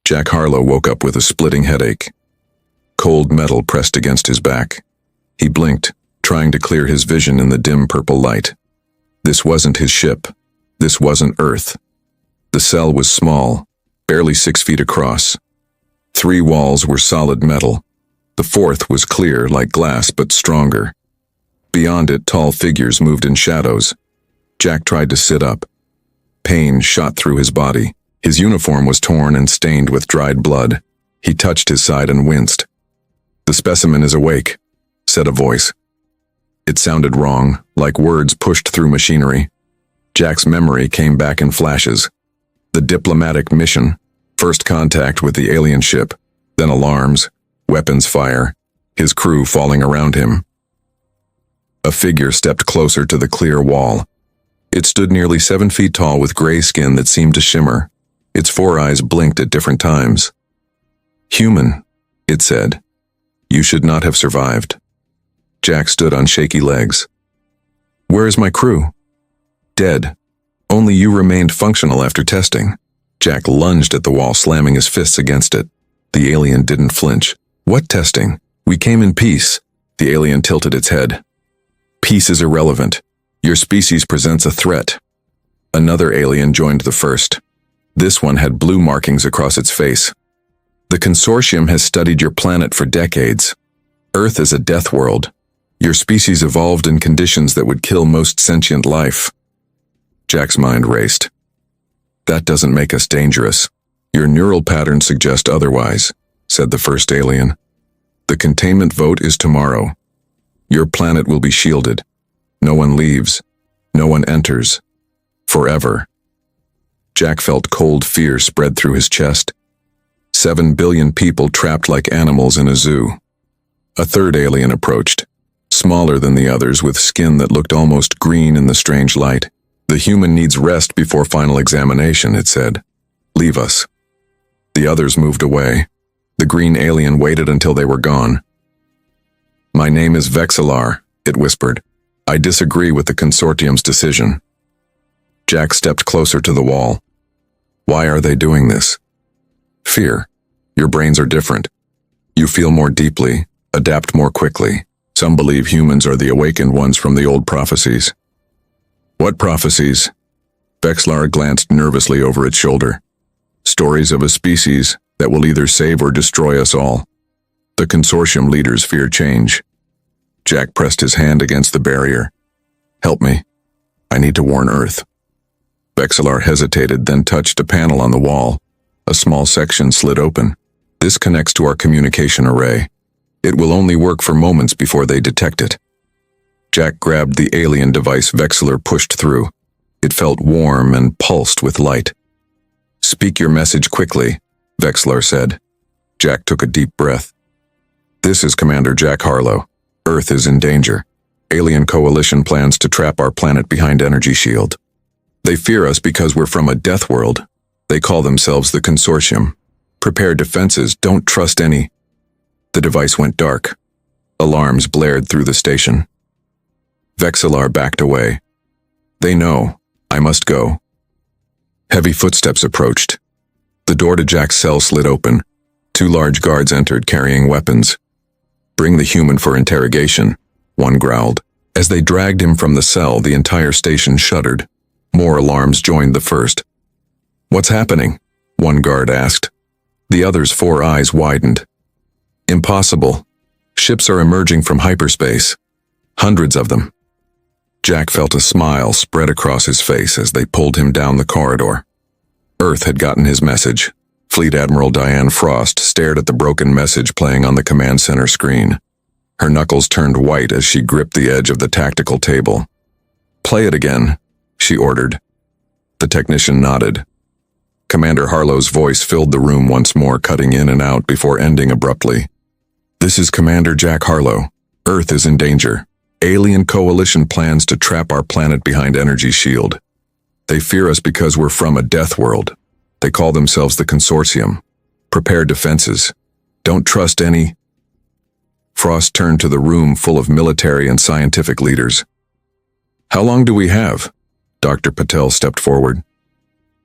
Jack Harlow woke up with a splitting headache. Cold metal pressed against his back. He blinked, trying to clear his vision in the dim purple light. This wasn't his ship. This wasn't Earth. The cell was small, barely 6 feet across. 3 walls were solid metal. The 4th was clear like glass but stronger. Beyond it, tall figures moved in shadows. Jack tried to sit up. Pain shot through his body. His uniform was torn and stained with dried blood. He touched his side and winced. "The specimen is awake," said a voice. It sounded wrong, like words pushed through machinery. Jack's memory came back in flashes. The diplomatic mission, first contact with the alien ship, then alarms, weapons fire, his crew falling around him. A figure stepped closer to the clear wall. It stood nearly 7 feet tall with gray skin that seemed to shimmer. Its 4 eyes blinked at different times. "Human," it said. "You should not have survived." Jack stood on shaky legs. "Where is my crew?" "Dead. Only you remained functional after testing." Jack lunged at the wall, slamming his fists against it. The alien didn't flinch. "What testing? We came in peace." The alien tilted its head. "Peace is irrelevant. Your species presents a threat." Another alien joined the first. This one had blue markings across its face. "The consortium has studied your planet for decades. Earth is a death world. Your species evolved in conditions that would kill most sentient life." Jack's mind raced. "That doesn't make us dangerous. Your neural patterns suggest otherwise," said the first alien. "The containment vote is tomorrow. Your planet will be shielded. No one leaves. No one enters. Forever." Jack felt cold fear spread through his chest. 7 billion people trapped like animals in a zoo. A third alien approached, smaller than the others with skin that looked almost green in the strange light. "The human needs rest before final examination," it said. "Leave us." The others moved away. The green alien waited until they were gone. "My name is Vexillar," it whispered. "I disagree with the consortium's decision." Jack stepped closer to the wall. "Why are they doing this?" "Fear. Your brains are different. You feel more deeply, adapt more quickly. Some believe humans are the awakened ones from the old prophecies." "What prophecies?" Vexillar glanced nervously over its shoulder. "Stories of a species that will either save or destroy us all. The consortium leaders fear change." Jack pressed his hand against the barrier. "Help me. I need to warn Earth." Vexillar hesitated, then touched a panel on the wall. A small section slid open. "This connects to our communication array. It will only work for moments before they detect it." Jack grabbed the alien device Vexillar pushed through. It felt warm and pulsed with light. "Speak your message quickly," Vexillar said. Jack took a deep breath. "This is Commander Jack Harlow. Earth is in danger. Alien coalition plans to trap our planet behind energy shield. They fear us because we're from a death world. They call themselves the consortium. Prepare defenses, don't trust any." The device went dark. Alarms blared through the station. Vexillar backed away. "They know. I must go." Heavy footsteps approached. The door to Jack's cell slid open. 2 large guards entered carrying weapons. "Bring the human for interrogation," one growled. As they dragged him from the cell, the entire station shuddered. More alarms joined the first. "What's happening?" one guard asked. The other's 4 eyes widened. "Impossible. Ships are emerging from hyperspace. Hundreds of them." Jack felt a smile spread across his face as they pulled him down the corridor. Earth had gotten his message. Fleet Admiral Diane Frost stared at the broken message playing on the command center screen. Her knuckles turned white as she gripped the edge of the tactical table. "Play it again," she ordered. The technician nodded. Commander Harlow's voice filled the room once more, cutting in and out before ending abruptly. "This is Commander Jack Harlow. Earth is in danger. Alien coalition plans to trap our planet behind energy shield. They fear us because we're from a death world. They call themselves the consortium. Prepare defenses. Don't trust any." Frost turned to the room full of military and scientific leaders. "How long do we have?" Dr. Patel stepped forward.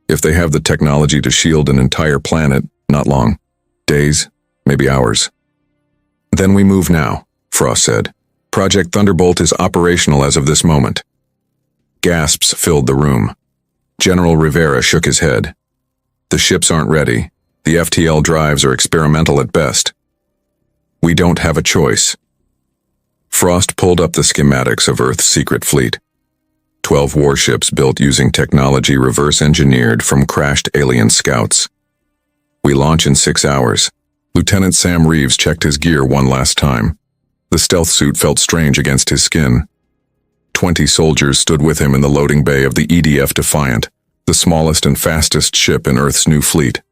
"If they have the technology to shield an entire planet, Not long. Days, maybe hours. Then we move now, Frost said. Project Thunderbolt is operational as of this moment. Gasps filled the room. General Rivera shook his head. The ships aren't ready. The FTL drives are experimental at best. We don't have a choice. Frost pulled up the schematics of Earth's secret fleet. 12 warships built using technology reverse-engineered from crashed alien scouts. We launch in 6 hours. Lieutenant Sam Reeves checked his gear one last time. The stealth suit felt strange against his skin. 20 soldiers stood with him in the loading bay of the EDF Defiant, the smallest and fastest ship in Earth's new fleet.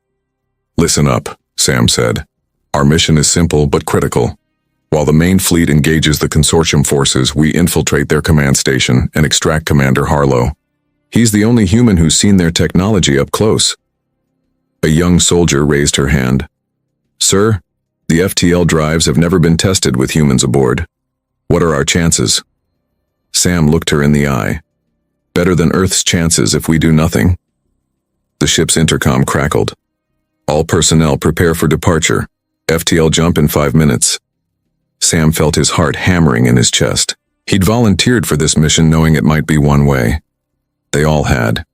Listen up, Sam said. Our mission is simple but critical. While the main fleet engages the consortium forces, we infiltrate their command station and extract Commander Harlow. He's the only human who's seen their technology up close. A young soldier raised her hand. Sir, the FTL drives have never been tested with humans aboard. What are our chances? Sam looked her in the eye. Better than Earth's chances if we do nothing. The ship's intercom crackled. All personnel prepare for departure. FTL jump in 5 minutes. Sam felt his heart hammering in his chest. He'd volunteered for this mission knowing it might be one way. They all had.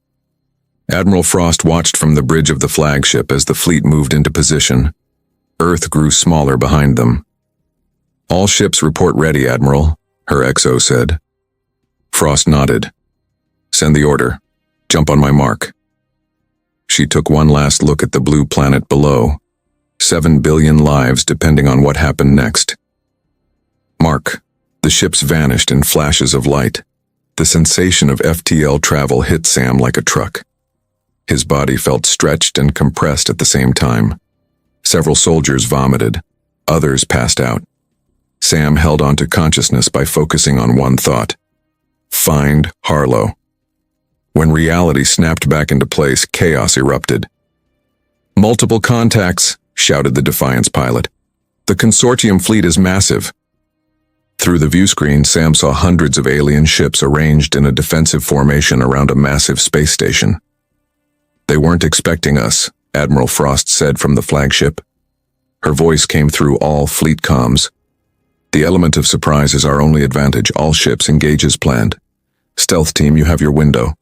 Admiral Frost watched from the bridge of the flagship as the fleet moved into position. Earth grew smaller behind them. All ships report ready, Admiral, her XO said. Frost nodded. Send the order. Jump on my mark. She took one last look at the blue planet below. 7 billion lives depending on what happened next. Mark. The ships vanished in flashes of light. The sensation of FTL travel hit Sam like a truck. His body felt stretched and compressed at the same time. Several soldiers vomited. Others passed out. Sam held on to consciousness by focusing on one thought. Find Harlow. When reality snapped back into place, chaos erupted. Multiple contacts, shouted the Defiance pilot. The consortium fleet is massive. Through the view screen, Sam saw hundreds of alien ships arranged in a defensive formation around a massive space station. They weren't expecting us, Admiral Frost said from the flagship. Her voice came through all fleet comms. The element of surprise is our only advantage. All ships engage as planned. Stealth team, you have your window.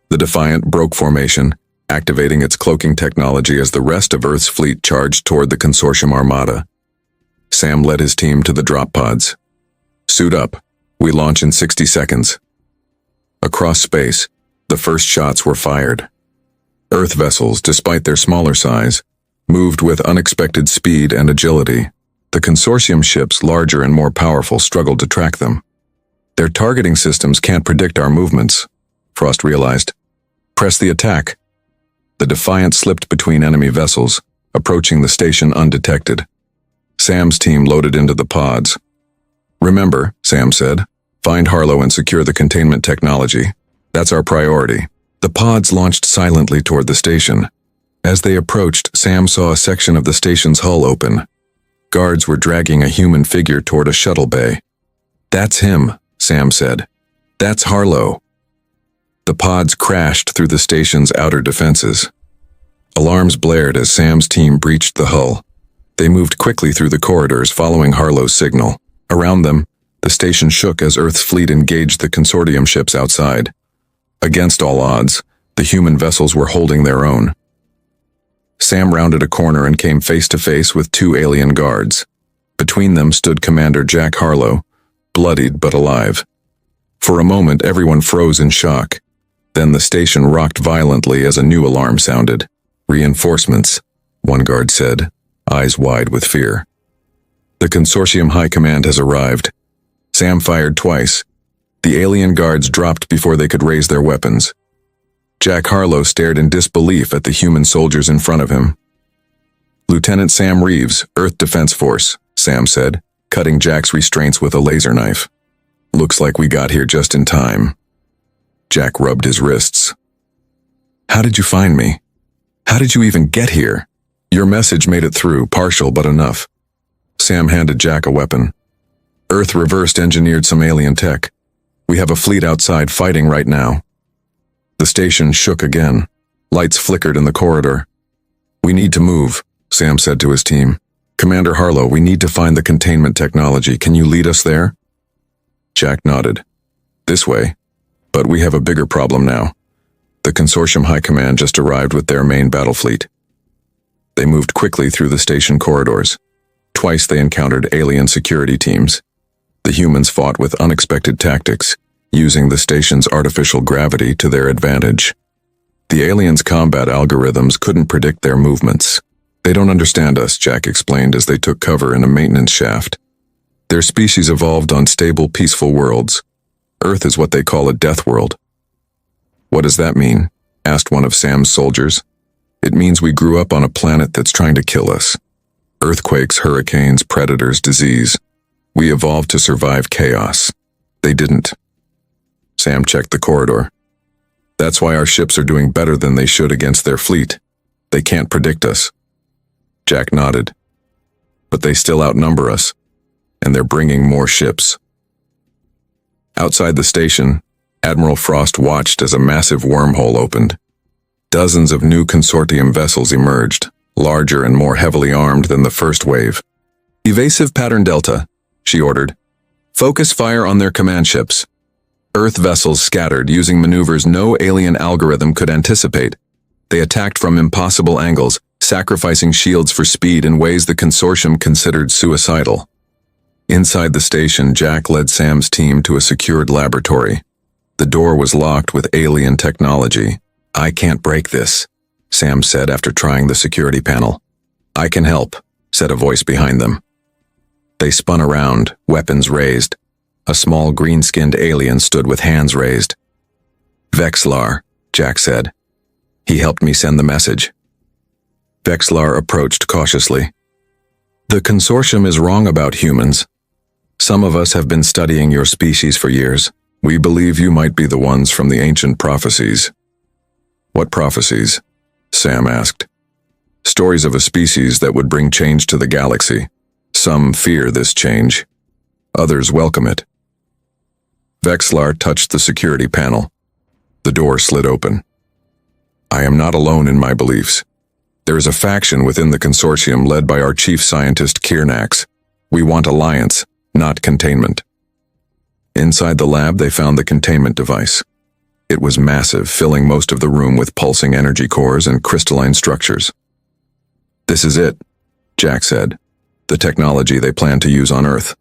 The Defiant broke formation, activating its cloaking technology as the rest of Earth's fleet charged toward the consortium armada. Sam led his team to the drop pods. Suit up. We launch in 60 seconds. Across space, the first shots were fired. Earth vessels, despite their smaller size, moved with unexpected speed and agility. The consortium ships, larger and more powerful, struggled to track them. Their targeting systems can't predict our movements, Frost realized. Press the attack. The Defiant slipped between enemy vessels, approaching the station undetected. Sam's team loaded into the pods. Remember, Sam said, find Harlow and secure the containment technology. That's our priority. The pods launched silently toward the station. As they approached, Sam saw a section of the station's hull open. Guards were dragging a human figure toward a shuttle bay. That's him, Sam said. That's Harlow. The pods crashed through the station's outer defenses. Alarms blared as Sam's team breached the hull. They moved quickly through the corridors following Harlow's signal. Around them, the station shook as Earth's fleet engaged the consortium ships outside. Against all odds, the human vessels were holding their own. Sam rounded a corner and came face to face with 2 alien guards. Between them stood Commander Jack Harlow, bloodied but alive. For a moment, everyone froze in shock. Then the station rocked violently as a new alarm sounded. Reinforcements, one guard said, eyes wide with fear. The consortium high command has arrived. Sam fired twice. The alien guards dropped before they could raise their weapons. Jack Harlow stared in disbelief at the human soldiers in front of him. Lieutenant Sam Reeves, Earth Defense Force, Sam said, cutting Jack's restraints with a laser knife. Looks like we got here just in time. Jack rubbed his wrists. How did you find me? How did you even get here? Your message made it through, partial but enough. Sam handed Jack a weapon. Earth reversed engineered some alien tech. We have a fleet outside fighting right now. The station shook again. Lights flickered in the corridor. "We need to move," Sam said to his team. "Commander Harlow, we need to find the containment technology. Can you lead us there?" Jack nodded. "This way. But we have a bigger problem now. The Consortium High Command just arrived with their main battle fleet." They moved quickly through the station corridors. Twice they encountered alien security teams. The humans fought with unexpected tactics, using the station's artificial gravity to their advantage. The aliens' combat algorithms couldn't predict their movements. "They don't understand us," Jack explained as they took cover in a maintenance shaft. "Their species evolved on stable, peaceful worlds. Earth is what they call a death world." "What does that mean?" asked one of Sam's soldiers. "It means we grew up on a planet that's trying to kill us. Earthquakes, hurricanes, predators, disease. We evolved to survive chaos. They didn't." Sam checked the corridor. "That's why our ships are doing better than they should against their fleet. They can't predict us." Jack nodded. "But they still outnumber us, and they're bringing more ships." Outside the station, Admiral Frost watched as a massive wormhole opened. Dozens of new consortium vessels emerged, larger and more heavily armed than the first wave. "Evasive pattern Delta," she ordered. "Focus fire on their command ships." Earth vessels scattered using maneuvers no alien algorithm could anticipate. They attacked from impossible angles, sacrificing shields for speed in ways the Consortium considered suicidal. Inside the station, Jack led Sam's team to a secured laboratory. The door was locked with alien technology. "I can't break this," Sam said after trying the security panel. "I can help," said a voice behind them. They spun around, weapons raised. A small green-skinned alien stood with hands raised. "Vexlar," Jack said. "He helped me send the message." Vexlar approached cautiously. "The Consortium is wrong about humans. Some of us have been studying your species for years. We believe you might be the ones from the ancient prophecies." "What prophecies?" Sam asked. "Stories of a species that would bring change to the galaxy. Some fear this change. Others welcome it." Vexlar touched the security panel. The door slid open. "I am not alone in my beliefs. There is a faction within the Consortium led by our chief scientist Kirnax. We want alliance, not containment." Inside the lab, they found the containment device. It was massive, filling most of the room with pulsing energy cores and crystalline structures. "This is it," Jack said. "The technology they plan to use on Earth."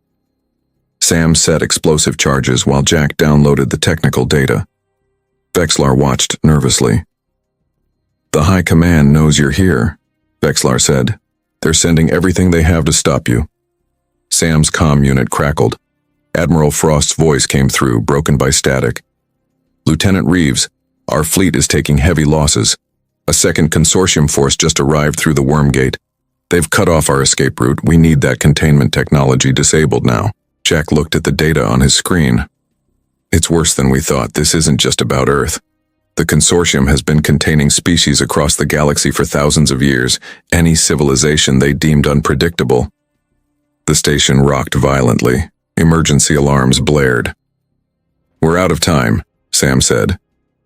Sam set explosive charges while Jack downloaded the technical data. Vexlar watched nervously. "The High Command knows you're here," Vexlar said. "They're sending everything they have to stop you." Sam's comm unit crackled. Admiral Frost's voice came through, broken by static. "Lieutenant Reeves, our fleet is taking heavy losses. A second Consortium force just arrived through the worm gate. They've cut off our escape route. We need that containment technology disabled now." Jack looked at the data on his screen. "It's worse than we thought. This isn't just about Earth. The Consortium has been containing species across the galaxy for thousands of years, any civilization they deemed unpredictable." The station rocked violently. Emergency alarms blared. "We're out of time," Sam said.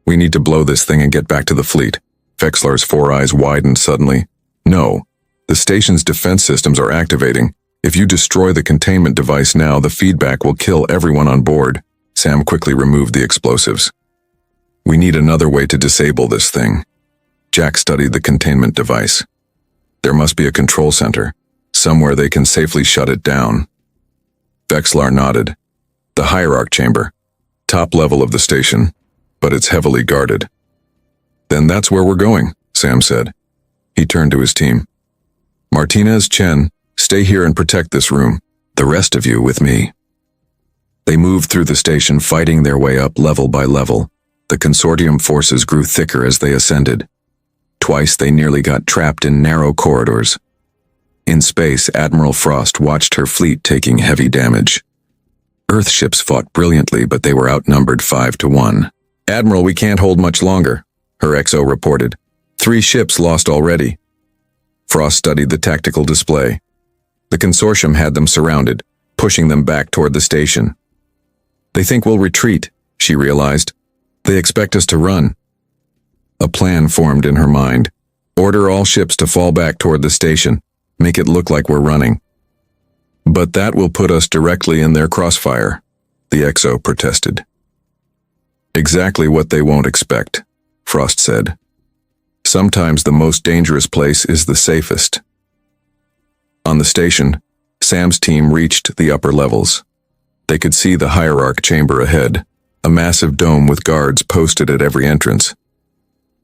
"We need to blow this thing and get back to the fleet." Vexlar's four eyes widened suddenly. "No. The station's defense systems are activating. If you destroy the containment device now, the feedback will kill everyone on board." Sam quickly removed the explosives. "We need another way to disable this thing." Jack studied the containment device. "There must be a control center, somewhere they can safely shut it down." Vexlar nodded. "The hierarch chamber. Top level of the station, but it's heavily guarded." "Then that's where we're going," Sam said. He turned to his team. "Martinez, Chen, stay here and protect this room. The rest of you with me." They moved through the station, fighting their way up level by level. The Consortium forces grew thicker as they ascended. Twice they nearly got trapped in narrow corridors. In space, Admiral Frost watched her fleet taking heavy damage. Earth ships fought brilliantly, but they were outnumbered 5-1. "Admiral, we can't hold much longer," her XO reported. 3 ships lost already." Frost studied the tactical display. The Consortium had them surrounded, pushing them back toward the station. "They think we'll retreat," she realized. "They expect us to run." A plan formed in her mind. Order all ships to fall back toward the station. Make it look like we're running. But that will put us directly in their crossfire, the XO protested. Exactly what they won't expect, Frost said. Sometimes the most dangerous place is the safest. On the station, Sam's team reached the upper levels. They could see the hierarch chamber ahead, a massive dome with guards posted at every entrance.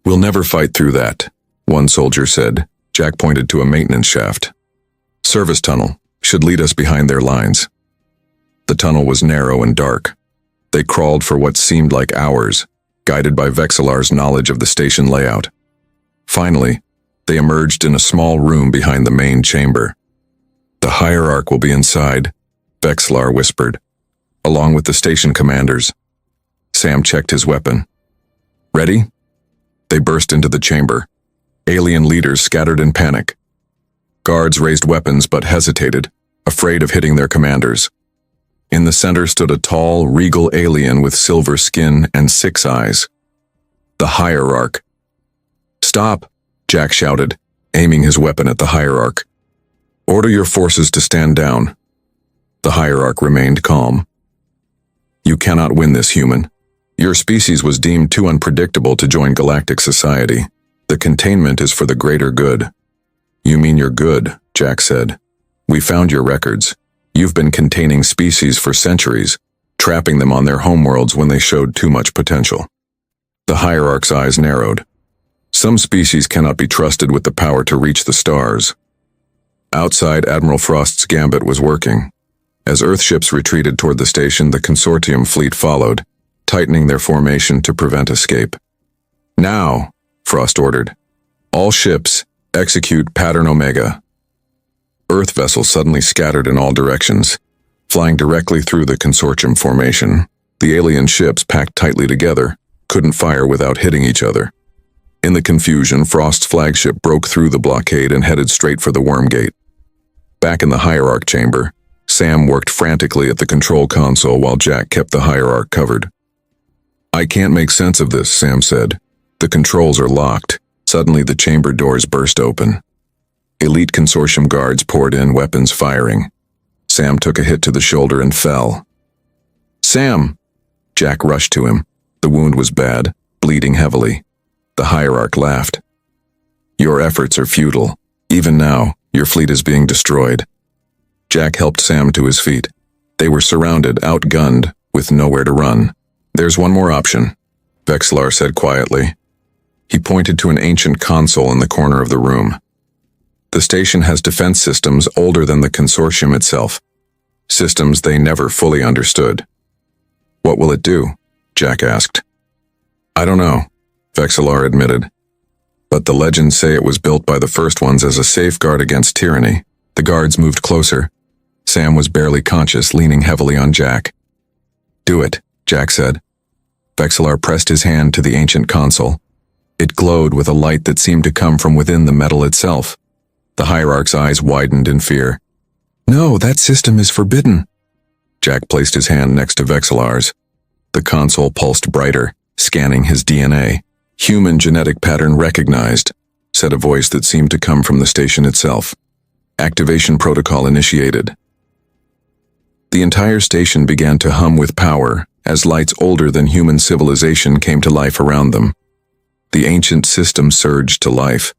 We'll never fight through that, one soldier said. Jack pointed to a maintenance shaft. Service tunnel should lead us behind their lines. The tunnel was narrow and dark. They crawled for what seemed like hours, guided by Vexillar's knowledge of the station layout. Finally, they emerged in a small room behind the main chamber. The hierarch will be inside, Vexillar whispered, along with the station commanders. Sam checked his weapon. Ready? They burst into the chamber. Alien leaders scattered in panic. Guards raised weapons but hesitated, afraid of hitting their commanders. In the center stood a tall, regal alien with silver skin and 6 eyes. The hierarch. Stop, Jack shouted, aiming his weapon at the hierarch. Order your forces to stand down. The hierarch remained calm. You cannot win this, human. Your species was deemed too unpredictable to join galactic society. The containment is for the greater good. You mean you're good, Jack said. We found your records. You've been containing species for centuries, trapping them on their homeworlds when they showed too much potential. The hierarch's eyes narrowed. Some species cannot be trusted with the power to reach the stars. Outside, Admiral Frost's gambit was working. As Earthships retreated toward the station, the consortium fleet followed, tightening their formation to prevent escape. Now, Frost ordered, all ships, execute Pattern Omega. Earth vessels suddenly scattered in all directions, flying directly through the consortium formation. The alien ships, packed tightly together, couldn't fire without hitting each other. In the confusion, Frost's flagship broke through the blockade and headed straight for the worm gate. Back in the hierarch chamber, Sam worked frantically at the control console while Jack kept the hierarch covered. I can't make sense of this, Sam said. The controls are locked. Suddenly the chamber doors burst open. Elite consortium guards poured in, weapons firing. Sam took a hit to the shoulder and fell. Sam! Jack rushed to him. The wound was bad, bleeding heavily. The hierarch laughed. Your efforts are futile. Even now, your fleet is being destroyed. Jack helped Sam to his feet. They were surrounded, outgunned, with nowhere to run. There's one more option, Vexillar said quietly. He pointed to an ancient console in the corner of the room. The station has defense systems older than the consortium itself. Systems they never fully understood. What will it do? Jack asked. I don't know, Vexillar admitted. But the legends say it was built by the first ones as a safeguard against tyranny. The guards moved closer. Sam was barely conscious, leaning heavily on Jack. Do it, Jack said. Vexillar pressed his hand to the ancient console. It glowed with a light that seemed to come from within the metal itself. The hierarch's eyes widened in fear. No, that system is forbidden. Jack placed his hand next to Vexillar's. The console pulsed brighter, scanning his DNA. Human genetic pattern recognized, said a voice that seemed to come from the station itself. Activation protocol initiated. The entire station began to hum with power as lights older than human civilization came to life around them. The ancient system surged to life.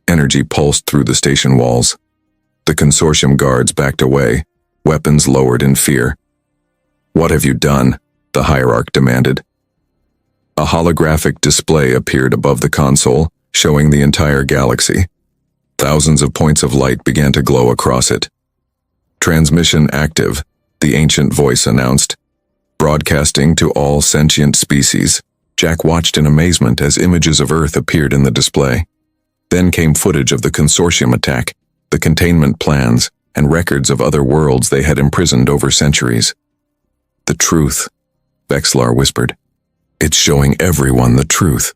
Energy pulsed through the station walls. The consortium guards backed away, weapons lowered in fear. What have you done? The hierarch demanded. A holographic display appeared above the console, showing the entire galaxy. Thousands of points of light began to glow across it. Transmission active, the ancient voice announced. Broadcasting to all sentient species. Jack watched in amazement as images of Earth appeared in the display. Then came footage of the consortium attack, the containment plans, and records of other worlds they had imprisoned over centuries. The truth, Vexillar whispered. It's showing everyone the truth.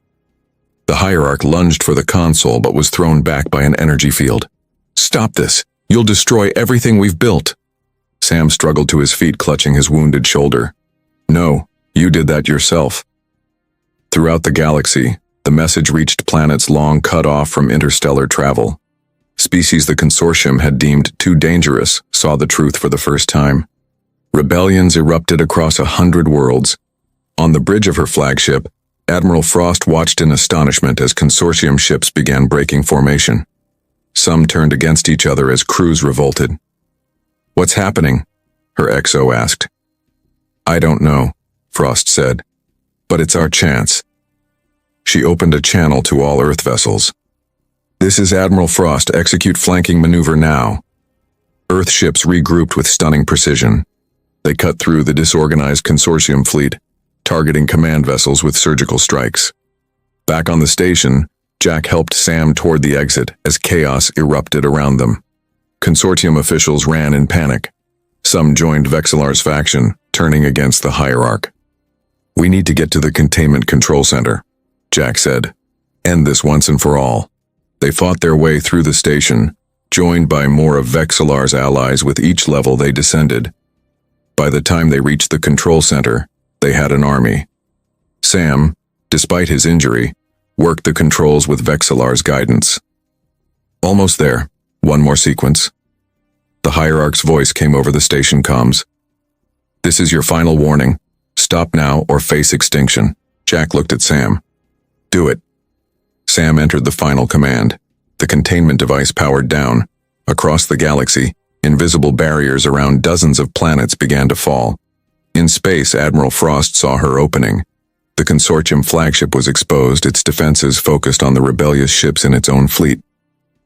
The hierarch lunged for the console but was thrown back by an energy field. Stop this! You'll destroy everything we've built! Sam struggled to his feet, clutching his wounded shoulder. No, you did that yourself. Throughout the galaxy, The message reached planets long cut off from interstellar travel. Species the consortium had deemed too dangerous saw the truth for the first time. Rebellions erupted across 100 worlds. On the bridge of her flagship, Admiral Frost watched in astonishment as consortium ships began breaking formation. Some turned against each other as crews revolted. "What's happening?" her XO asked. "I don't know," Frost said, "but it's our chance." She opened a channel to all Earth vessels. "This is Admiral Frost. Execute flanking maneuver now." Earth ships regrouped with stunning precision. They cut through the disorganized consortium fleet, targeting command vessels with surgical strikes. Back on the station, Jack helped Sam toward the exit as chaos erupted around them. Consortium officials ran in panic. Some joined Vexillar's faction, turning against the hierarch. "We need to get to the containment control center," Jack said. "End this once and for all." They fought their way through the station, joined by more of Vexillar's allies with each level they descended. By the time they reached the control center, they had an army. Sam, despite his injury, worked the controls with Vexillar's guidance. "Almost there. One more sequence." The hierarch's voice came over the station comms. "This is your final warning. Stop now or face extinction." Jack looked at Sam. "Do it." Sam entered the final command. The containment device powered down. Across the galaxy, invisible barriers around dozens of planets began to fall. In space, Admiral Frost saw her opening. The consortium flagship was exposed, its defenses focused on the rebellious ships in its own fleet.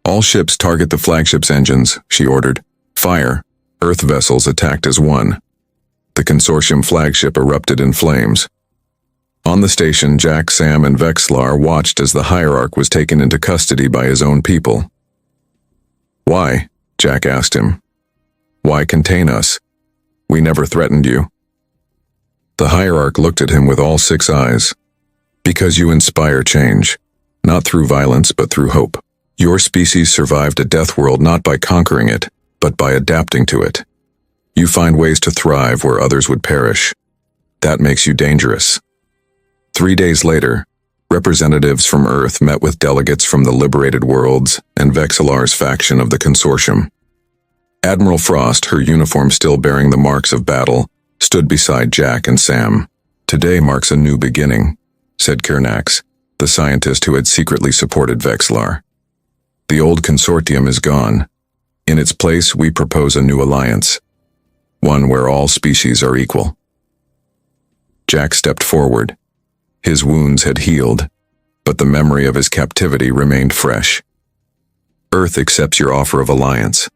"All ships target the flagship's engines," she ordered. "Fire." Earth vessels attacked as one. The consortium flagship erupted in flames. On the station, Jack, Sam, and Vexillar watched as the hierarch was taken into custody by his own people. "Why?" Jack asked him. "Why contain us? We never threatened you." The hierarch looked at him with all 6 eyes. "Because you inspire change, not through violence but through hope. Your species survived a death world not by conquering it, but by adapting to it. You find ways to thrive where others would perish. That makes you dangerous." 3 days later, representatives from Earth met with delegates from the liberated worlds and Vexillar's faction of the consortium. Admiral Frost, her uniform still bearing the marks of battle, stood beside Jack and Sam. "Today marks a new beginning," said Kernax, the scientist who had secretly supported Vexillar. "The old consortium is gone. In its place, we propose a new alliance, one where all species are equal." Jack stepped forward. His wounds had healed, but the memory of his captivity remained fresh. "Earth accepts your offer of alliance,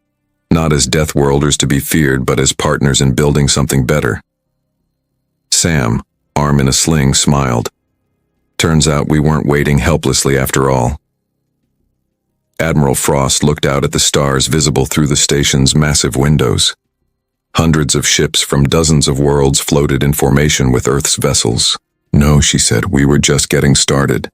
not as Deathworlders to be feared, but as partners in building something better." Sam, arm in a sling, smiled. "Turns out we weren't waiting helplessly after all." Admiral Frost looked out at the stars visible through the station's massive windows. Hundreds of ships from dozens of worlds floated in formation with Earth's vessels. "No," she said, "we were just getting started."